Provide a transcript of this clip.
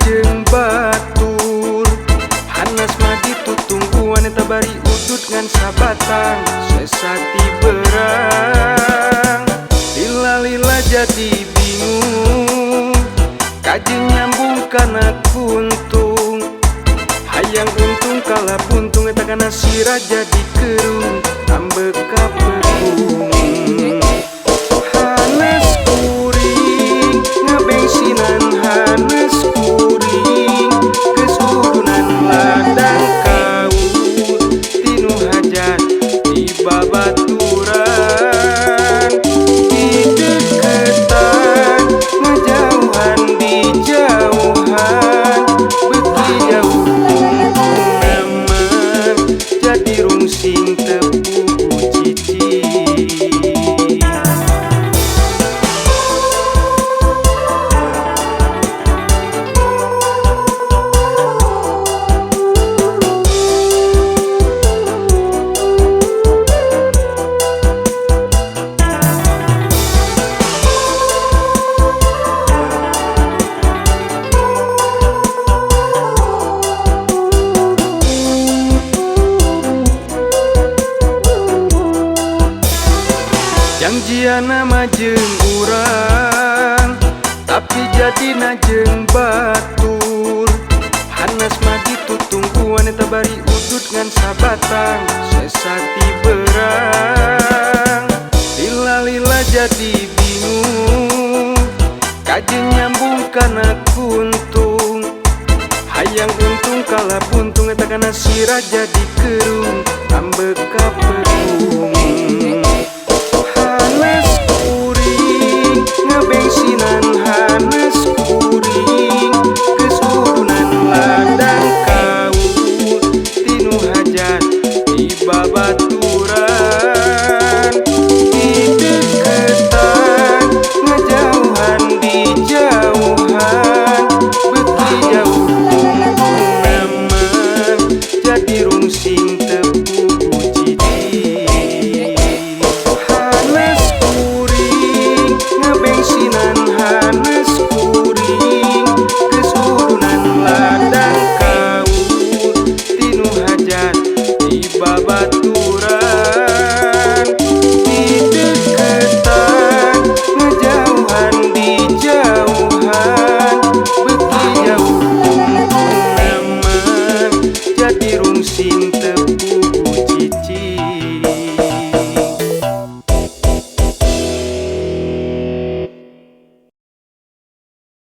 jeung batur Hanas mah ditutungguan eta bari udut ngan sabatang sesati berang lila-lila jadi bingung kajeng nyambung kana kuntung hayang untung kalah buntung eta kana sirah jadi kerung tambah kapekung Hanes kuring ngabengsinan hanes kuring kesudunan ladang kaul tinu hajat di babaturan di deketan ngejauhan di jauhan beki jauh naman jadi rungsing tepu cici janjiana mah jeung urang tapi jadina jeung batur Hanas mah ditutungguan eta bari udut ngan sabatang sesati berang lila-lila jadi bingung kajeng nyambung kana kuntung hayang untung kalah buntung eta kana sirah jadi kerung